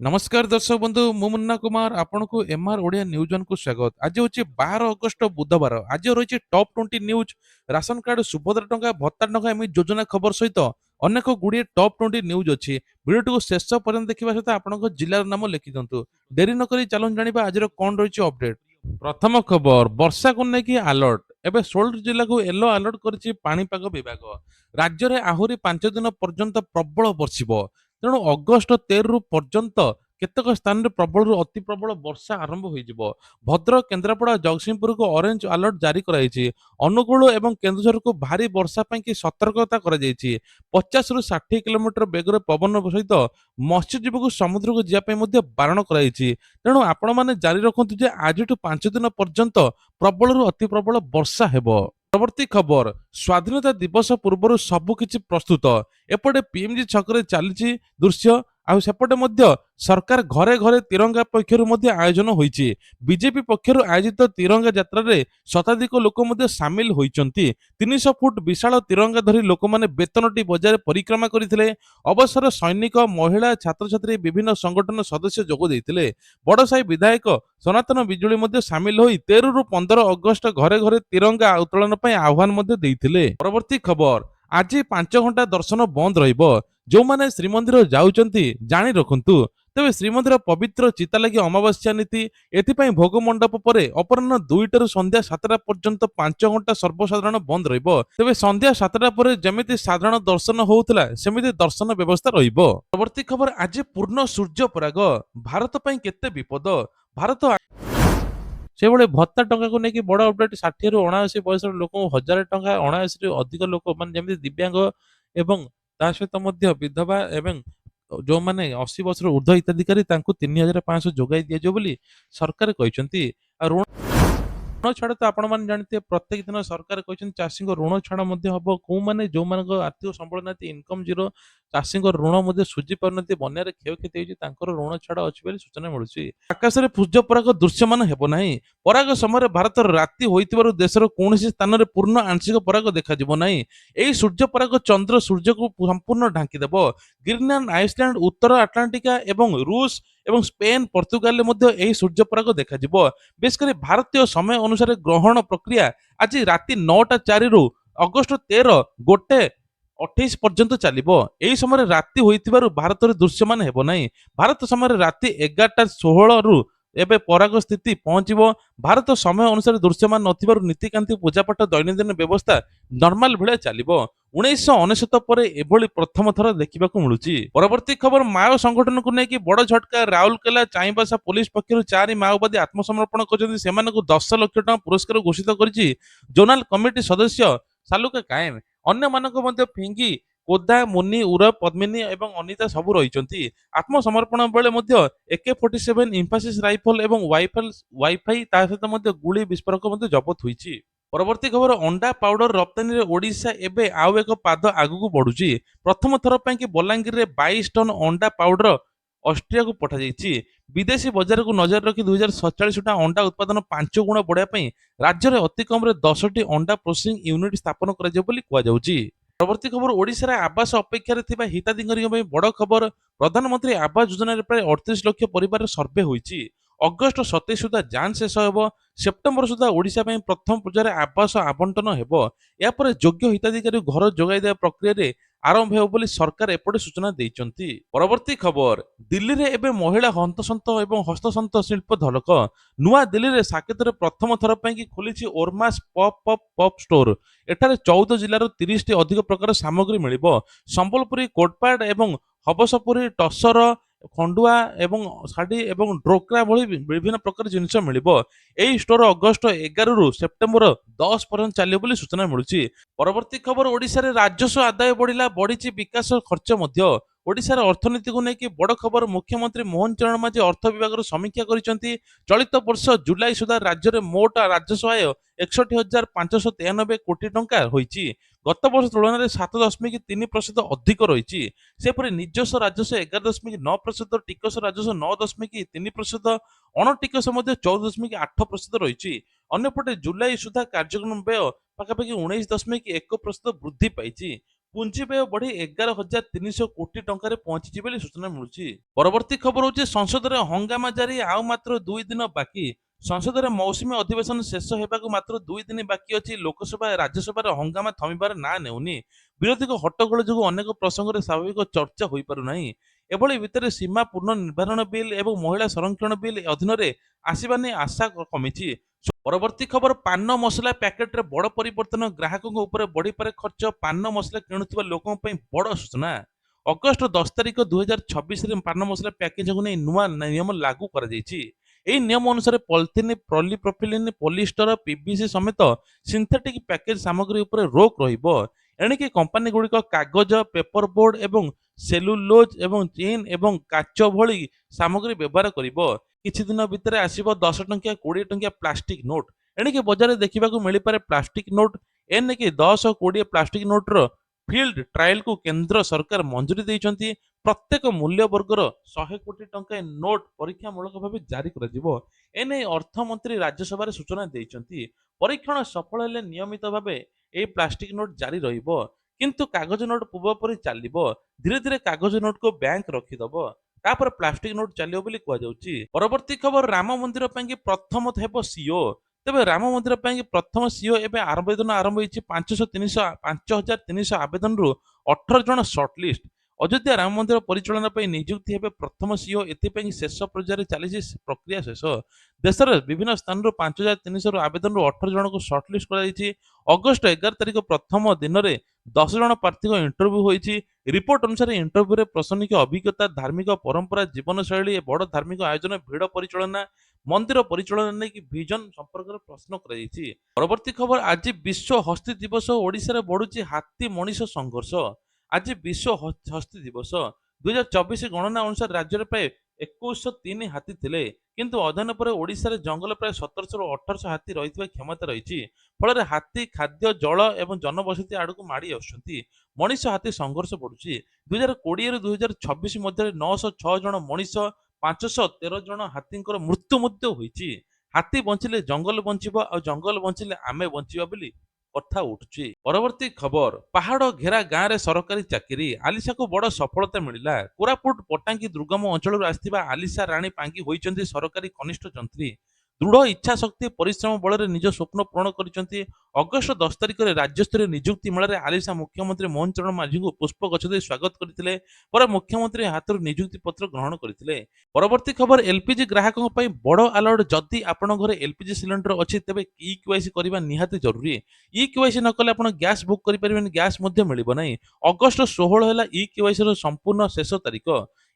नमस्कार दर्शक बंधु मु मुन्ना कुमार आपण को एमआर ओडिया न्यूज वन को स्वागत। आज हूँ 12 अगस्त बुधवार। आज रही top 20 news ration card Subhadra टंका भत्ता टंका एम योजना खबर सहित अनेक गुड़िए टॉप 20 न्यूज अच्छी। भिडियो को शेष पर्यंत देखा सहित आपण जिलार नाम लिखि दिंतु। डेरी नक चलून जाना आज कौन रही अपडेट। प्रथम खबर वर्षा को लेकिन अलर्ट एवं 16 जिला को येलो अलर्ट कर पाणीपाग विभाग। राज्य में आहरी 5 दिन पर्यंत प्रबल बर्षिब। तेणु अगस्ट 13 पर्यंत केतक स्थान में प्रबल अति प्रबल वर्षा आरंभ हो। भद्रक केन्द्रापड़ा जगतसिंहपुर को ऑरेंज अलर्ट जारी कराई। अनुगुल एवं केन्दुझर को भारी वर्षा की सतर्कता कर 50 रु 60 किलोमीटर बेगर पवन सहित मत्स्यजीवी को समुद्र को जावाई बारण कराई। तेणु आपण मैंने जारी रखुद आज 5 दिन पर्यंत प्रबल अति प्रबल वर्षा हेब। परवर्ती खबर स्वाधीनता दिवस पूर्व सबकि प्रस्तुत एपटे पीएमजी छक चली दृश्य आउ सेपटे सरकार घरे घरे तिरंगा पक्षर आयोजन होईची। बीजेपी पक्षर आयोजित तिरंगा यात्रा रे शताधिक लोक सामिल होईचंती। 300 फुट विशाल तिरंगा धरी लोक माने बेतनटी बजार परिक्रमा करथिले। अवसर सैनिक महिला छात्र छात्री विभिन्न संगठन सदस्य जोग देइथिले। बड़साई विधायक सनातन बिजुली सामिल होई 13 रु 15 अगस्त घरे घरे तिरंगा उत्तोलन आह्वान देइथिले। परवर्ती खबर आज 5 घंटा दर्शन बंद रहिबो। जो माने श्रीमंदिर जाउचंती जानी रखंतु। तेबे श्रीमंदिर पवित्र चिता लगी अमावास्या नीति एथिपाई भोग मंडप पर अपराह्न 2 संध्या 7टा पर्यंत 5 घंटा सर्वसाधारण बंद रहिबो। तेबे संध्या 7टा पर जेमिति साधारण दर्शन होउतला सेमिति दर्शन व्यवस्था रहिबो। परवर्ती खबर आज पूर्ण सूर्य पराग भारत पई केते विपद। भारत से भाई भत्ता टंका को लेकिन बड़ अपडेट 60 रु 79 बयस लोक 1000 टंका 79 रु अधिक लोक मान जमी दिव्यांग एवं ता सहित विधवा एवं जो माने 80 वर्ष ऊर्ध्व हिताधिकारी 3500 जोगाई दिया बोली सरकार कहते। ऋण छाड़ तो आपण मैंने जानते प्रत्येक दिन सरकार कहते चाषी ऋण छाड़ हम कौ मैंने जो मान आर्थिक संबल ना इनकम जीरो चाषी ऋण सुझी पार बन्यार क्षयक्षति होती ऋण छाड़ अच्छी सूचना मिलूँ। आकाश में सूर्य पराग दृश्यमान हेब ना। पराग समय भारत राति होइतिबारु देशर कौन स्थान में पूर्ण आंशिक पराग देखा ना। यही सूर्य पराग चंद्र सूर्य को संपूर्ण ढांकीदेव। ग्रीनलैंड आइसलैंड उत्तर आटलांटिका एवं रूस एवं स्पेन पर्तुगाल यही सूर्य पराग देखा बेसकर भारतीय समय अनुसार ग्रहण प्रक्रिया आज राति 9:04 रु अगस्ट 13 गोटे 28 पर्यंत चलिबो। एही समय राति होइतिबारु भारत रे दृश्यमान हेबो नाही। भारत समय राति 11:16 रु एबे पराग स्थिति पहुंचीबो। भारत समय अनुसार दृश्यमान नथिबारु नीतिकांति पूजापाठ दैनंदिन व्यवस्था नॉर्मल भले चलिबो। 1999 पर एभली प्रथम थर देखिबाकू मिलुची। परवर्ती खबर माओ संगठन को लेकिन बड़ झटका राउरकेला चाईबासा पुलिस पक्षर 4 माओवादी आत्मसमर्पण करछन्ती। सेमानकु 10 लाख टका पुरस्कार घोषित करछि जोनाल कमिटी सदस्य सालुका कायम। अन्य मानक मध्ये फिंगी कोदा मुनि उर पद्मिनी एवं अनिता सबु रहिचंती। आत्मसमर्पण बेले मध्ये AK-47 इंफासिस राइफल एवं वाईफाई ता सहित मध्ये गुली विस्फोरक मध्ये जब्त होईची। परवर्ती खबर अंडा पाउडर रप्तानी रे ओडिशा एबे आउ एक पाद आगु बढ़ुची। प्रथम थर ପାଇଁ कि बलांगीर रे 22 टन अंडा पाउडर ऑस्ट्रिया को पठा जाइछि। विदेशी बाजार को नजर रखी 2047 टा अंडा उत्पादन 5 गुण बढ़िया ପାଇଁ राज्य रे अति कम रे 10 टी अंडा प्रोसेसिंग यूनिट स्थापन करा जाय बोली कुआ जाउची। परवर्ती खबर ओडिशा रे आवास अपेक्षा रे थिबा हिताधिकारी ପାଇଁ बड़ खबर। प्रधानमंत्री आवास योजना रे प्राय 38 लाख परिवार सर्वे होईची। अगस्ट 27 सुधा जांच शेष हेब। सेप्टेम्बर सुधा ओडिशा ପାଇଁ प्रथम पर्यायर आवास आवंटन हेब। या पर योग्य हिताधिकारी घर जोगाई देवा प्रक्रिया रे आरंभ हेब बोली सरकार एपटे सूचना देइचंती। परवर्ती खबर दिल्ली रे एबे महिला हस्तसंत एवं हस्तसंत शिल्प धलक। नुआ दिल्ली रे साकेत रे प्रथम थर ପାଇଁ कि खोलिछि ओरमास पॉप अप पॉप स्टोर। एठारे 14 जिल्लार 30 टी अधिक प्रकार सामग्री मिलिबो। संबलपुरी कोटपाड एवं हबसपुरी टसर खंडुआ एवं शाढ़ी एवं ड्रोकरा भली विभिन्न प्रकार जिनिस मिलिबो। एही स्टोर अगस्ट 11 रु सेप्टेम्बर 10 पर्यंत चलियो बोली सूचना मिलुची। परवर्ती खबर ओडिशा रे राजस्व आदाय बढ़िला बढ़िची विकास खर्च मध्य। ओडिशार अर्थनीति को लेकिन बड़ खबर मुख्यमंत्री मोहन चरण माझी अर्थ विभाग समीक्षा करिसेंती। चलित वर्ष जुलाई सुधा राज्य रे मोट राजस्व आय 61,593 कोटी टंका होईची। गत वर्ष तुलन में 7.3% अधिक रही। सेपरि निजस्व राजस्व 11.9%, टिकस राजस्व 9.3%, अणटिकस 14.8% रही। अन्यपटे जुलाई सुधा कार्यक्रम व्यय पाखापाखि 19.1% वृद्धि पाई। ପୁଞ୍ଜି ବ୍ୟୟ ବଢି 11,300 କୋଟି ଟଙ୍କାରେ ପହଞ୍ଚିଛି ବୋଲି ସୂଚନା ମିଳୁଛି। ପରବର୍ତ୍ତୀ ଖବର ହଉଛି ସଂସଦରେ ହଙ୍ଗାମା ଜାରି ଆଉ ମାତ୍ର 2 ଦିନ ବାକି। ସଂସଦରେ ମୌସୁମୀ ଅଧିବେଶନ ଶେଷ ହେବାକୁ ମାତ୍ର 2 ଦିନ ବାକି ଅଛି। ଲୋକସଭା ରାଜ୍ୟସଭାରେ ହଙ୍ଗାମା ଥମିବାର ନାଁ ନେଉନି। ବିରୋଧୀଙ୍କ ହଟ୍ଟଗୋଳ ଯୋଗୁଁ ଅନେକ ପ୍ରସଙ୍ଗରେ ସ୍ୱାଭାବିକ ଚର୍ଚ୍ଚା ହୋଇପାରୁନାହିଁ। ଏଭଳି ଭିତରେ ସୀମା ପୁନର୍ନିର୍ଦ୍ଧାରଣ ବିଲ୍ ଏବଂ ମହିଳା ସଂରକ୍ଷଣ ବିଲ୍ ଅଧୀନରେ ଆସିବା ନେଇ ଆଶା କମିଛି। ପରବର୍ତ୍ତୀ ଖବର ପାନ ମସଲା ପ୍ୟାକେଟରେ ବଡ ପରିବର୍ତ୍ତନ, ଗ୍ରାହକଙ୍କ ଉପରେ ବଢିପାରେ ଖର୍ଚ୍ଚ, ପାନ ମସଲା କିଣୁଥିବା ଲୋକଙ୍କ ପାଇଁ ବଡ ସୂଚନା। ଅଗଷ୍ଟ 10 ତାରିଖ 2026ରେ ପାନ ମସଲା ପ୍ୟାକେଜିଂକୁ ନେଇ ନୂଆ ନିୟମ ଲାଗୁ କରାଯାଇଛି। ଏହି ନିୟମ ଅନୁସାରେ ପଲିଥିନ୍, ପଲିପ୍ରଫିଲିନ୍, ପଲିଷ୍ଟର, ପିଭିସି ସମେତ ସିନ୍ଥେଟିକ୍ ପ୍ୟାକେଜ ସାମଗ୍ରୀ ଉପରେ ରୋକ ରହିବ। ଏଣିକି କମ୍ପାନୀ ଗୁଡ଼ିକ କାଗଜ, ପେପର ବୋର୍ଡ ଏବଂ ସେଲୁଲୋଜ ଏବଂ ଚିନ୍ ଏବଂ କାଚ ଭଳି ସାମଗ୍ରୀ ବ୍ୟବହାର କରିବ। କିଛି ଦିନ ଭିତରେ ଆସିବ 10 ଟଙ୍କିଆ 20 ଟଙ୍କିଆ ପ୍ଲାଷ୍ଟିକ ନୋଟ। ଏଣିକି ବଜାରରେ ଦେଖିବାକୁ ମିଳିପାରେ ପ୍ଲାଷ୍ଟିକ ନୋଟ। ଏନେକି 10 ଓ 20 ପ୍ଲାଷ୍ଟିକ ନୋଟର ଫିଲ୍ଡ ଟ୍ରାଏଲକୁ କେନ୍ଦ୍ର ସରକାର ମଞ୍ଜୁରୀ ଦେଇଛନ୍ତି। ପ୍ରତ୍ୟେକ ମୂଲ୍ୟ ବର୍ଗର 100 କୋଟି ଟଙ୍କା ନୋଟ ପରୀକ୍ଷାମୂଳକ ଭାବେ ଜାରି କରାଯିବ। ଏନେଇ ଅର୍ଥମନ୍ତ୍ରୀ ରାଜ୍ୟସଭାରେ ସୂଚନା ଦେଇଛନ୍ତି। ପରୀକ୍ଷଣ ସଫଳ ହେଲେ ନିୟମିତ ଭାବେ ଏହି ପ୍ଲାଷ୍ଟିକ ନୋଟ ଜାରି ରହିବ। କିନ୍ତୁ କାଗଜ ନୋଟ ପୂର୍ବ ପରି ଚାଲିବ। ଧୀରେ ଧୀରେ କାଗଜ ନୋଟକୁ ବ୍ୟାଙ୍କ ରଖିଦବ। ତାପରେ ପ୍ଲାଷ୍ଟିକ ନୋଟ ଚାଲିବ ବୋଲି କୁହାଯାଉଛି। ପରବର୍ତ୍ତୀ ଖବର, ରାମ ମନ୍ଦିର ପାଇଁ ପ୍ରଥମ ହେବ ସିଓ। ତେବେ ରାମ ମନ୍ଦିର ପାଇଁ ପ୍ରଥମ ସିଓ ଏବେ ଆବେଦନ ଆରମ୍ଭ ହୋଇଛି। 5,300 ଆବେଦନରୁ 18 ଜଣ ସର୍ଟଲିଷ୍ଟ। ଅଯୋଧ୍ୟା ରାମ ମନ୍ଦିର ପରିଚାଳନା ପାଇଁ ନିଯୁକ୍ତି ହେବେ ପ୍ରଥମ ସିଓ। ଏଥିପାଇଁ ଶେଷ ପର୍ଯ୍ୟାୟରେ ଚାଲିଛି ପ୍ରକ୍ରିୟା ଶେଷ। ଦେଶର ବିଭିନ୍ନ ସ୍ଥାନରୁ 5,300 ଆବେଦନରୁ 18 ଜଣଙ୍କୁ ସର୍ଟଲିଷ୍ଟ କରାଯାଇଛି। ଅଗଷ୍ଟ 11 ତାରିଖ ପ୍ରଥମ ଦିନରେ 10 ଜଣ ପ୍ରାର୍ଥୀଙ୍କ ଇଣ୍ଟରଭ୍ୟୁ ହୋଇଛି। ରିପୋର୍ଟ ଅନୁସାରେ ଇଣ୍ଟରଭ୍ୟୁରେ ପ୍ରଶାସନିକ ଅଭିଜ୍ଞତା, ଧାର୍ମିକ ପରମ୍ପରା, ଜୀବନଶୈଳୀ, ବଡ଼ ଧାର୍ମିକ ଆୟୋଜନ, ଭିଡ଼ ପରିଚାଳନା, ମନ୍ଦିର ପରିଚାଳନା ନେଇକି ଭିଜନ ସମ୍ପର୍କରେ ପ୍ରଶ୍ନ କରାଯାଇଛି। ପରବର୍ତ୍ତୀ ଖବର, ଆଜି ବିଶ୍ୱ ହସ୍ତୀ ଦିବସ। ଓଡ଼ିଶାରେ ବଢୁଛି ହାତୀ ମଣିଷ ସଂଘର୍ଷ। ଆଜି ବିଶ୍ୱ ହସ୍ତୀ ଦିବସ। 2024 ଗଣନା ଅନୁସାରେ ରାଜ୍ୟରେ ପ୍ରାୟ 2103 ହାତୀ ଥିଲେ। କିନ୍ତୁ ଅଧ୍ୟୟନ ପରେ ଓଡ଼ିଶାରେ ଜଙ୍ଗଲ ପ୍ରାୟ 1700ରୁ 1800 ହାତୀ ରହିଥିବା କ୍ଷମତା ରହିଛି। ଫଳରେ ହାତୀ ଖାଦ୍ୟ, ଜଳ ଏବଂ ଜନବସତି ଆଡକୁ ମାଡ଼ି ଆସୁଛନ୍ତି। ମଣିଷ ହାତୀ ସଂଘର୍ଷ ବଢୁଛି। 2020ରୁ 2026 ମଧ୍ୟରେ 906 ଜଣ ମଣିଷ, 513 ଜଣ ହାତୀଙ୍କର ମୃତ୍ୟୁ ମଧ୍ୟ ହୋଇଛି। ହାତୀ ବଞ୍ଚିଲେ ଜଙ୍ଗଲ ବଞ୍ଚିବ, ଆଉ ଜଙ୍ଗଲ ବଞ୍ଚିଲେ ଆମେ ବଞ୍ଚିବା ବୋଲି କଥା ଉଠୁଛି। ପରବର୍ତ୍ତୀ ଖବର, ପାହାଡ ଘେରା ଗାଁରେ ସରକାରୀ ଚାକିରି। ଆଲିସାକୁ ବଡ ସଫଳତା ମିଳିଲା। କୋରାପୁଟ ପଟାଙ୍ଗୀ ଦୁର୍ଗମ ଅଞ୍ଚଳରୁ ଆସିଥିବା ଆଲିସା ରାଣୀ ପାଙ୍ଗି ହୋଇଛନ୍ତି ସରକାରୀ କନିଷ୍ଠ ଯନ୍ତ୍ରୀ। ଦୃଢ ଇଚ୍ଛା ଶକ୍ତି, ପରିଶ୍ରମ ବଳରେ ନିଜ ସ୍ୱପ୍ନ ପୂରଣ କରିଛନ୍ତି। ଅଗଷ୍ଟ 10 ତାରିଖରେ ରାଜ୍ୟସ୍ତରୀୟ ନିଯୁକ୍ତି ମେଳାରେ ଆଲିସା ମୁଖ୍ୟମନ୍ତ୍ରୀ ମୋହନ ଚରଣ ମାଝୀଙ୍କୁ ପୁଷ୍ପ ଗଛ ଦେଇ ସ୍ୱାଗତ କରିଥିଲେ। ପରେ ମୁଖ୍ୟମନ୍ତ୍ରୀ ହାତରୁ ନିଯୁକ୍ତି ପତ୍ର ଗ୍ରହଣ କରିଥିଲେ। ପରବର୍ତ୍ତୀ ଖବର, ଏଲପିଜି ଗ୍ରାହକଙ୍କ ପାଇଁ ବଡ ଆଲର୍ଟ। ଯଦି ଆପଣଙ୍କ ଘରେ ଏଲପିଜି ସିଲିଣ୍ଡର ଅଛି ତେବେ ଇ କେୱାଇସି କରିବା ନିହାତି ଜରୁରୀ। ଇ କେୱାଇସି ନ କଲେ ଆପଣ ଗ୍ୟାସ୍ ବୁକ୍ କରିପାରିବେନି, ଗ୍ୟାସ୍ ମଧ୍ୟ ମିଳିବ ନାହିଁ। ଅଗଷ୍ଟ 16 ହେଲା ଇ କେୱାଇସିର ସମ୍ପୂର୍ଣ୍ଣ ଶେଷ ତାରିଖ।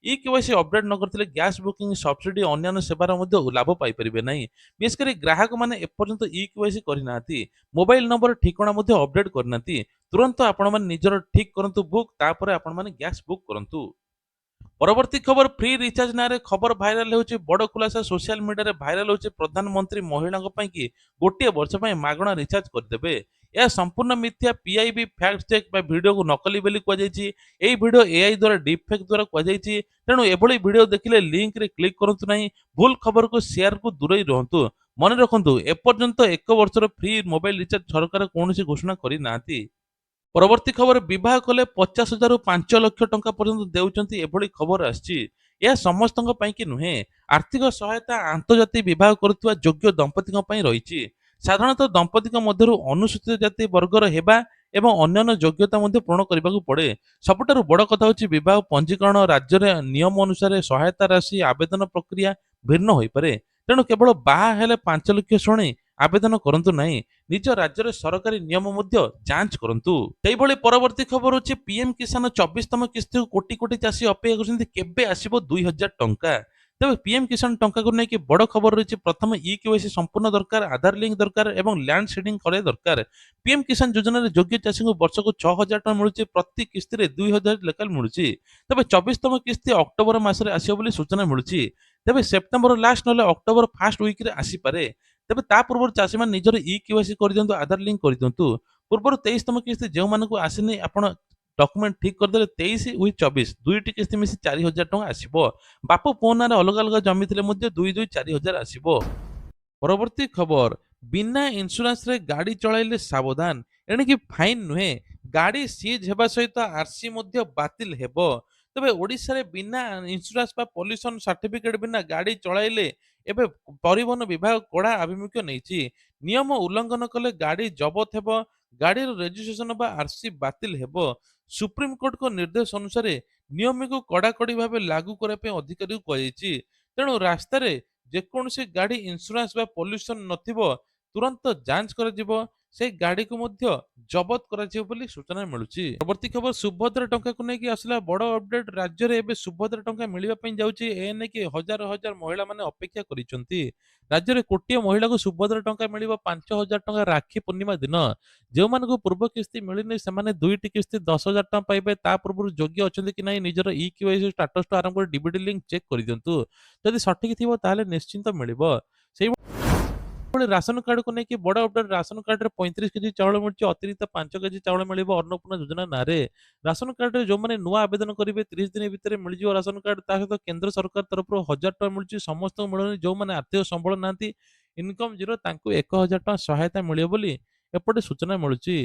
ଇ କେୱାଇସି ଅପଡେଟ୍ ନ କରିଥିଲେ ଗ୍ୟାସ୍ ବୁକିଂ, ସବସିଡି, ଅନ୍ୟାନ୍ୟ ସେବାର ମଧ୍ୟ ଲାଭ ପାଇପାରିବେ ନାହିଁ। ବିଶେଷ କରି ଗ୍ରାହକମାନେ ଏପର୍ଯ୍ୟନ୍ତ ଇ କେୱାଇସି କରିନାହାନ୍ତି। ମୋବାଇଲ ନମ୍ବର ଠିକଣା ମଧ୍ୟ ଅପଡେଟ୍ କରିନାହାନ୍ତି। ତୁରନ୍ତ ଆପଣମାନେ ନିଜର ଠିକ କରନ୍ତୁ ବୁକ୍, ତାପରେ ଆପଣମାନେ ଗ୍ୟାସ୍ ବୁକ୍ କରନ୍ତୁ। ପରବର୍ତ୍ତୀ ଖବର, ଫ୍ରି ରିଚାର୍ଜ ନାଁରେ ଖବର ଭାଇରାଲ ହେଉଛି। ବଡ ଖୁଲାସା ସୋସିଆଲ ମିଡିଆରେ ଭାଇରାଲ ହେଉଛି। ପ୍ରଧାନମନ୍ତ୍ରୀ ମହିଳାଙ୍କ ପାଇଁ କି ଗୋଟିଏ ବର୍ଷ ପାଇଁ ମାଗଣା ରିଚାର୍ଜ କରିଦେବେ। ଏହା ସମ୍ପୂର୍ଣ୍ଣ ମିଥ୍ୟା। ପିଆଇବି ଫ୍ୟାକ୍ଟ ଚେକ୍ ବା ଭିଡିଓକୁ ନକଲି ବୋଲି କୁହାଯାଇଛି। ଏହି ଭିଡିଓ ଏଆଇ ଦ୍ୱାରା ଡିପ୍ ଫେକ୍ ଦ୍ୱାରା କୁହାଯାଇଛି। ତେଣୁ ଏଭଳି ଭିଡିଓ ଦେଖିଲେ ଲିଙ୍କରେ କ୍ଲିକ୍ କରନ୍ତୁ ନାହିଁ। ଭୁଲ ଖବରକୁ ସେୟାରକୁ ଦୂରେଇ ରୁହନ୍ତୁ। ମନେ ରଖନ୍ତୁ, ଏପର୍ଯ୍ୟନ୍ତ 1 ବର୍ଷର ଫ୍ରି ମୋବାଇଲ ରିଚାର୍ଜ ସରକାର କୌଣସି ଘୋଷଣା କରିନାହାନ୍ତି। ପରବର୍ତ୍ତୀ ଖବର, ବିବାହ କଲେ 50,000ରୁ 5 ଲକ୍ଷ ଟଙ୍କା ପର୍ଯ୍ୟନ୍ତ ଦେଉଛନ୍ତି, ଏଭଳି ଖବର ଆସିଛି। ଏହା ସମସ୍ତଙ୍କ ପାଇଁ କି ନୁହେଁ। ଆର୍ଥିକ ସହାୟତା ଆନ୍ତର୍ଜାତିକ ବିବାହ କରୁଥିବା ଯୋଗ୍ୟ ଦମ୍ପତିଙ୍କ ପାଇଁ ରହିଛି। ସାଧାରଣତଃ ଦମ୍ପତିଙ୍କ ମଧ୍ୟରୁ ଅନୁସୂଚିତ ଜାତି ବର୍ଗର ହେବା ଏବଂ ଅନ୍ୟାନ୍ୟ ଯୋଗ୍ୟତା ମଧ୍ୟ ପୂରଣ କରିବାକୁ ପଡେ। ସବୁଠାରୁ ବଡ କଥା ହେଉଛି ବିବାହ ପଞ୍ଜୀକରଣ ରାଜ୍ୟରେ ନିୟମ ଅନୁସାରେ ସହାୟତା ରାଶି ଆବେଦନ ପ୍ରକ୍ରିୟା ଭିନ୍ନ ହୋଇପାରେ। ତେଣୁ କେବଳ ବାହା ହେଲେ 5 ଲକ୍ଷ ଶୁଣି ଆବେଦନ କରନ୍ତୁ ନାହିଁ। ନିଜ ରାଜ୍ୟରେ ସରକାରୀ ନିୟମ ମଧ୍ୟ ଯାଞ୍ଚ କରନ୍ତୁ। ସେଇଭଳି ପରବର୍ତ୍ତୀ ଖବର ହେଉଛି ପିଏମ କିଷାନ 24ତମ କିସ୍ତିକୁ କୋଟି କୋଟି ଚାଷୀ ଅପେକ୍ଷା କରିଛନ୍ତି, କେବେ ଆସିବ 2,000 ଟଙ୍କା। ତେବେ ପିଏମ କିଷାନ ଟଙ୍କାକୁ ନେଇକି ବଡ ଖବର ରହିଛି। ପ୍ରଥମେ ଇ କେୱାଇସି ସମ୍ପୂର୍ଣ୍ଣ ଦରକାର, ଆଧାର ଲିଙ୍କ ଦରକାର ଏବଂ ଲ୍ୟାଣ୍ଡ ସିଡିଂ କରିବା ଦରକାର। ପିଏମ କିଷାନ ଯୋଜନାରେ ଯୋଗ୍ୟ ଚାଷୀଙ୍କୁ ବର୍ଷକୁ 6,000 ଟଙ୍କା ମିଳୁଛି। ପ୍ରତି କିସ୍ତିରେ 2,000 ଲେଖାଏଁ ମିଳୁଛି। ତେବେ 24ତମ କିସ୍ତି ଅକ୍ଟୋବର ମାସରେ ଆସିବ ବୋଲି ସୂଚନା ମିଳୁଛି। ତେବେ ସେପ୍ଟେମ୍ବର ଲାଷ୍ଟ ନହେଲେ ଅକ୍ଟୋବର ଫାଷ୍ଟ ୱିକରେ ଆସିପାରେ। ତେବେ ତା ପୂର୍ବରୁ ଚାଷୀମାନେ ନିଜର ଇ କେୱାଇସି କରିଦିଅନ୍ତୁ, ଆଧାର ଲିଙ୍କ କରିଦିଅନ୍ତୁ। ପୂର୍ବରୁ 23ତମ କିସ୍ତି ଯେଉଁମାନଙ୍କୁ ଆସିନି, ଆପଣ ଡକୁମେଣ୍ଟ ଠିକ କରିଦେଲେ 23 ୱିଥ୍ 24 ଦୁଇଟି କିସ୍ତି ମିଶି 4,000 ଟଙ୍କା ଆସିବ। ବାପ ପୁଅ ନାଁରେ ଅଲଗା ଅଲଗା ଜମି ଥିଲେ ମଧ୍ୟ 2 4,000 ଆସିବ। ପରବର୍ତ୍ତୀ ଖବର, ବିନା ଇନ୍ସୁରାନ୍ସରେ ଗାଡି ଚଳାଇଲେ ସାବଧାନ। ଏଣିକି ଫାଇନ ନୁହେଁ, ଗାଡ଼ି ସିଜ୍ ହେବା ସହିତ ଆର୍‌ସି ମଧ୍ୟ ବାତିଲ ହେବ। ତେବେ ଓଡ଼ିଶାରେ ବିନା ଇନ୍ସୁରାନ୍ସ ବା ପଲ୍ୟୁସନ ସାର୍ଟିଫିକେଟ୍ ବିନା ଗାଡ଼ି ଚଳାଇଲେ ଏବେ ପରିବହନ ବିଭାଗ କଡ଼ା ଆଭିମୁଖ୍ୟ ନେଇଛି। ନିୟମ ଉଲ୍ଲଂଘନ କଲେ ଗାଡ଼ି ଜବତ ହେବ, ଗାଡ଼ିର ରେଜିଷ୍ଟ୍ରେସନ ବା ଆର୍‌ସି ବାତିଲ ହେବ। ସୁପ୍ରିମକୋର୍ଟଙ୍କ ନିର୍ଦ୍ଦେଶ ଅନୁସାରେ ନିୟମକୁ କଡ଼ାକଡ଼ି ଭାବେ ଲାଗୁ କରିବା ପାଇଁ ଅଧିକାରୀଙ୍କୁ କୁହାଯାଇଛି। ତେଣୁ ରାସ୍ତାରେ ଯେକୌଣସି ଗାଡ଼ି ଇନ୍ସୁରାନ୍ସ ବା ପଲ୍ୟୁସନ ନଥିବ ତୁରନ୍ତ ଯାଞ୍ଚ କରାଯିବ। ସେଇ ଗାଡ଼ିକୁ ମଧ୍ୟ ଜବତ କରାଯିବ ବୋଲି ସୂଚନା ମିଳୁଛି। ପରବର୍ତ୍ତୀ ଖବର ସୁଭଦ୍ରା ଟଙ୍କାକୁ ନେଇକି ଆସିଲା ବଡ଼ ଅପଡେଟ୍। ରାଜ୍ୟରେ ଏବେ ସୁଭଦ୍ରା ଟଙ୍କା ମିଳିବା ପାଇଁ ଯାଉଛି। ଏ ନେଇକି ହଜାର ହଜାର ମହିଳାମାନେ ଅପେକ୍ଷା କରିଛନ୍ତି। ରାଜ୍ୟରେ କୋଟିଏ ମହିଳାଙ୍କୁ ସୁଭଦ୍ରା ଟଙ୍କା ମିଳିବ 5,000 ଟଙ୍କା ରାକ୍ଷୀ ପୂର୍ଣ୍ଣିମା ଦିନ। ଯେଉଁମାନଙ୍କୁ ପୂର୍ବ କିସ୍ତି ମିଳିନି ସେମାନେ ଦୁଇଟି କିସ୍ତି 10,000 ଟଙ୍କା ପାଇବେ। ତା ପୂର୍ବରୁ ଯୋଗ୍ୟ ଅଛନ୍ତି କି ନାହିଁ ନିଜର ଇକେୱାଇସି ଷ୍ଟାଟସଠୁ ଆରମ୍ଭ କରି ଡିବିଟି ଲିଙ୍କ ଚେକ୍ କରିଦିଅନ୍ତୁ। ଯଦି ସଠିକ୍ ଥିବ ତାହେଲେ ନିଶ୍ଚିନ୍ତ ମିଳିବ। ସେହିଭଳି ରାସନ କାର୍ଡକୁ ନେଇକି ବଡ଼ ଅପଡେଟ୍। ରାସନ କାର୍ଡରେ 35 କେଜି ଚାଉଳ ମିଳୁଛି, ଅତିରିକ୍ତ 5 କେଜି ଚାଉଳ ମିଳିବ ଅନ୍ନପୂର୍ଣ୍ଣା ଯୋଜନା ନାଁରେ। ରାସନ କାର୍ଡରେ ଯେଉଁମାନେ ନୂଆ ଆବେଦନ କରିବେ 30 ଦିନ ଭିତରେ ମିଳିଯିବ ରାସନ କାର୍ଡ। ତା ସହିତ କେନ୍ଦ୍ର ସରକାର ତରଫରୁ 1,000 ଟଙ୍କା ମିଳୁଛି। ସମସ୍ତଙ୍କୁ ମିଳୁନି, ଯେଉଁମାନେ ଆର୍ଥିକ ସମ୍ବଳ ନାହାନ୍ତି, ଇନକମ୍ ଜିରୋ, ତାଙ୍କୁ 1,000 ଟଙ୍କା ସହାୟତା ମିଳିବ ବୋଲି ଏପଟେ ସୂଚନା ମିଳୁଛି।